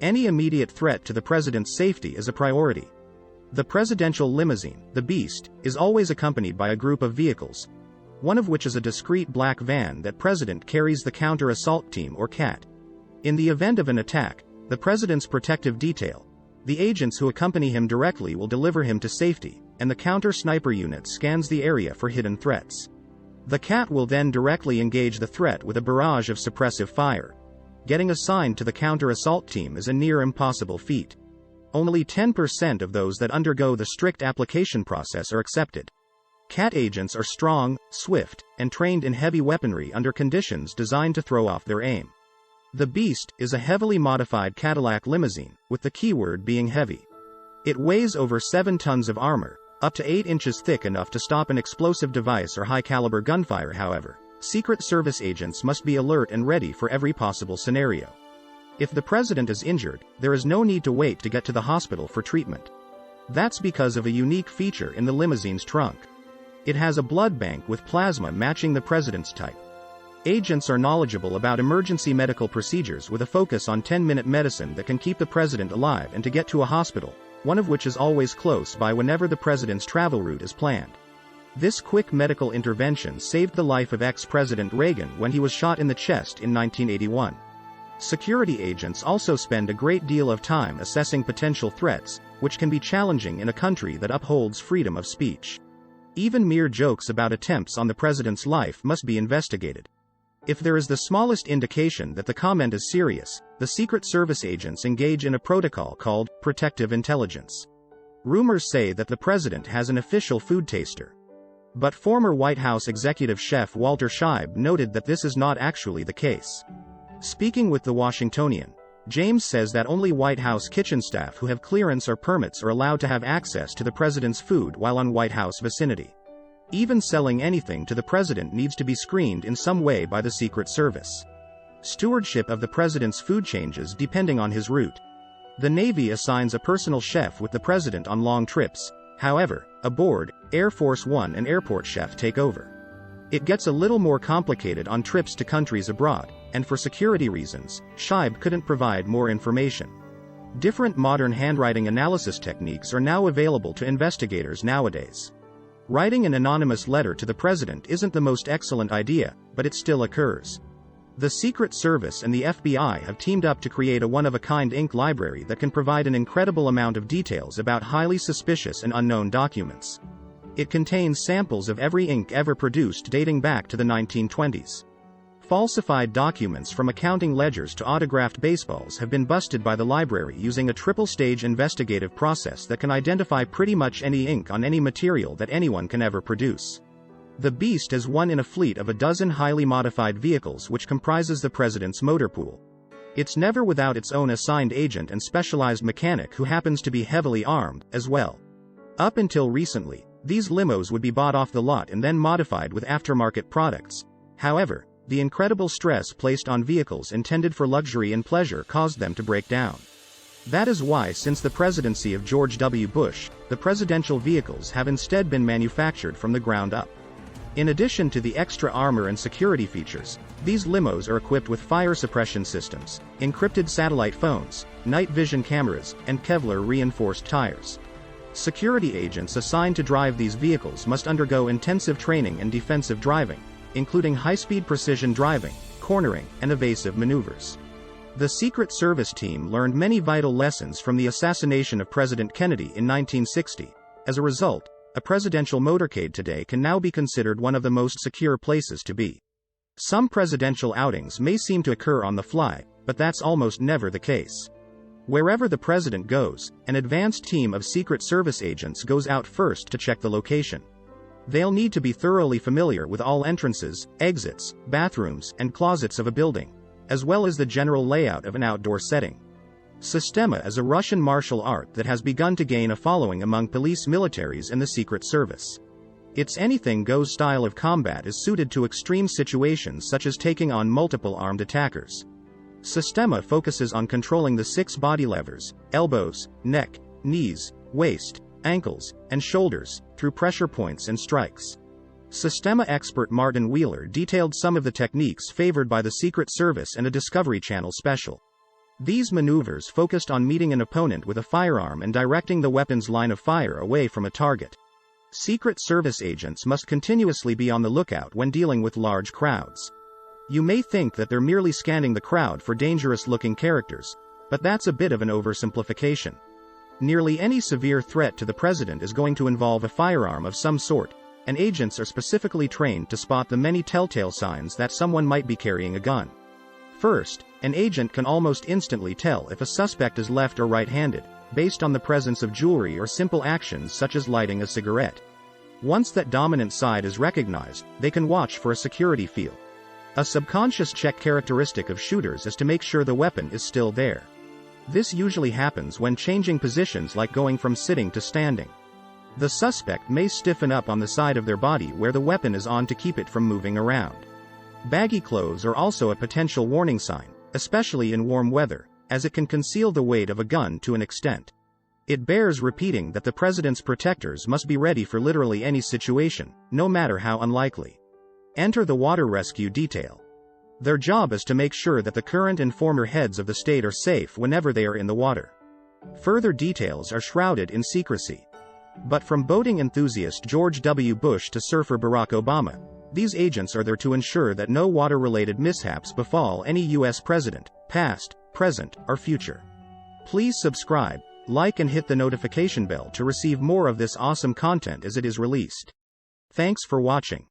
Any immediate threat to the president's safety is a priority. The presidential limousine, the Beast, is always accompanied by a group of vehicles, one of which is a discreet black van that president carries the counter-assault team or CAT. In the event of an attack, the president's protective detail, the agents who accompany him directly will deliver him to safety, and the counter-sniper unit scans the area for hidden threats. The CAT will then directly engage the threat with a barrage of suppressive fire. Getting assigned to the counter-assault team is a near impossible feat. Only 10% of those that undergo the strict application process are accepted. CAT agents are strong, swift, and trained in heavy weaponry under conditions designed to throw off their aim. The Beast is a heavily modified Cadillac limousine, with the keyword being heavy. It weighs over 7 tons of armor, up to 8 inches thick, enough to stop an explosive device or high-caliber gunfire. However, Secret Service agents must be alert and ready for every possible scenario. If the president is injured, there is no need to wait to get to the hospital for treatment. That's because of a unique feature in the limousine's trunk. It has a blood bank with plasma matching the president's type. Agents are knowledgeable about emergency medical procedures with a focus on 10-minute medicine that can keep the president alive and to get to a hospital, one of which is always close by whenever the president's travel route is planned. This quick medical intervention saved the life of ex-President Reagan when he was shot in the chest in 1981. Security agents also spend a great deal of time assessing potential threats, which can be challenging in a country that upholds freedom of speech. Even mere jokes about attempts on the president's life must be investigated. If there is the smallest indication that the comment is serious, the Secret Service agents engage in a protocol called protective intelligence. Rumors say that the president has an official food taster. But former White House executive chef Walter Scheib noted that this is not actually the case. Speaking with the Washingtonian, James says that only White House kitchen staff who have clearance or permits are allowed to have access to the president's food while on White House vicinity. Even selling anything to the president needs to be screened in some way by the Secret Service. Stewardship of the president's food changes depending on his route. The Navy assigns a personal chef with the president on long trips. However, aboard, Air Force One and airport chef take over. It gets a little more complicated on trips to countries abroad, and for security reasons, Scheib couldn't provide more information. Different modern handwriting analysis techniques are now available to investigators nowadays. Writing an anonymous letter to the president isn't the most excellent idea, but it still occurs. The Secret Service and the FBI have teamed up to create a one-of-a-kind ink library that can provide an incredible amount of details about highly suspicious and unknown documents. It contains samples of every ink ever produced dating back to the 1920s. Falsified documents from accounting ledgers to autographed baseballs have been busted by the library using a triple-stage investigative process that can identify pretty much any ink on any material that anyone can ever produce. The Beast is one in a fleet of a dozen highly modified vehicles which comprises the president's motor pool. It's never without its own assigned agent and specialized mechanic who happens to be heavily armed, as well. Up until recently, these limos would be bought off the lot and then modified with aftermarket products. However, the incredible stress placed on vehicles intended for luxury and pleasure caused them to break down. That is why, since the presidency of George W. Bush, the presidential vehicles have instead been manufactured from the ground up. In addition to the extra armor and security features, these limos are equipped with fire suppression systems, encrypted satellite phones, night vision cameras, and Kevlar-reinforced tires. Security agents assigned to drive these vehicles must undergo intensive training in defensive driving, including high-speed precision driving, cornering, and evasive maneuvers. The Secret Service team learned many vital lessons from the assassination of President Kennedy in 1960. As a result, a presidential motorcade today can now be considered one of the most secure places to be. Some presidential outings may seem to occur on the fly, but that's almost never the case. Wherever the president goes, an advanced team of Secret Service agents goes out first to check the location. They'll need to be thoroughly familiar with all entrances, exits, bathrooms, and closets of a building, as well as the general layout of an outdoor setting. Systema is a Russian martial art that has begun to gain a following among police militaries and the Secret Service. Its anything-goes style of combat is suited to extreme situations such as taking on multiple armed attackers. Systema focuses on controlling the 6 body levers, elbows, neck, knees, waist, ankles, and shoulders, through pressure points and strikes. Systema expert Martin Wheeler detailed some of the techniques favored by the Secret Service in a Discovery Channel special. These maneuvers focused on meeting an opponent with a firearm and directing the weapon's line of fire away from a target. Secret Service agents must continuously be on the lookout when dealing with large crowds. You may think that they're merely scanning the crowd for dangerous-looking characters, but that's a bit of an oversimplification. Nearly any severe threat to the president is going to involve a firearm of some sort, and agents are specifically trained to spot the many telltale signs that someone might be carrying a gun. First, an agent can almost instantly tell if a suspect is left or right-handed, based on the presence of jewelry or simple actions such as lighting a cigarette. Once that dominant side is recognized, they can watch for a security feel. A subconscious check characteristic of shooters is to make sure the weapon is still there. This usually happens when changing positions, like going from sitting to standing. The suspect may stiffen up on the side of their body where the weapon is on to keep it from moving around. Baggy clothes are also a potential warning sign, especially in warm weather, as it can conceal the weight of a gun to an extent. It bears repeating that the president's protectors must be ready for literally any situation, no matter how unlikely. Enter the water rescue detail. Their job is to make sure that the current and former heads of the state are safe whenever they are in the water. Further details are shrouded in secrecy. But from boating enthusiast George W. Bush to surfer Barack Obama, these agents are there to ensure that no water-related mishaps befall any U.S. president, past, present, or future. Please subscribe, like and hit the notification bell to receive more of this awesome content as it is released. Thanks for watching.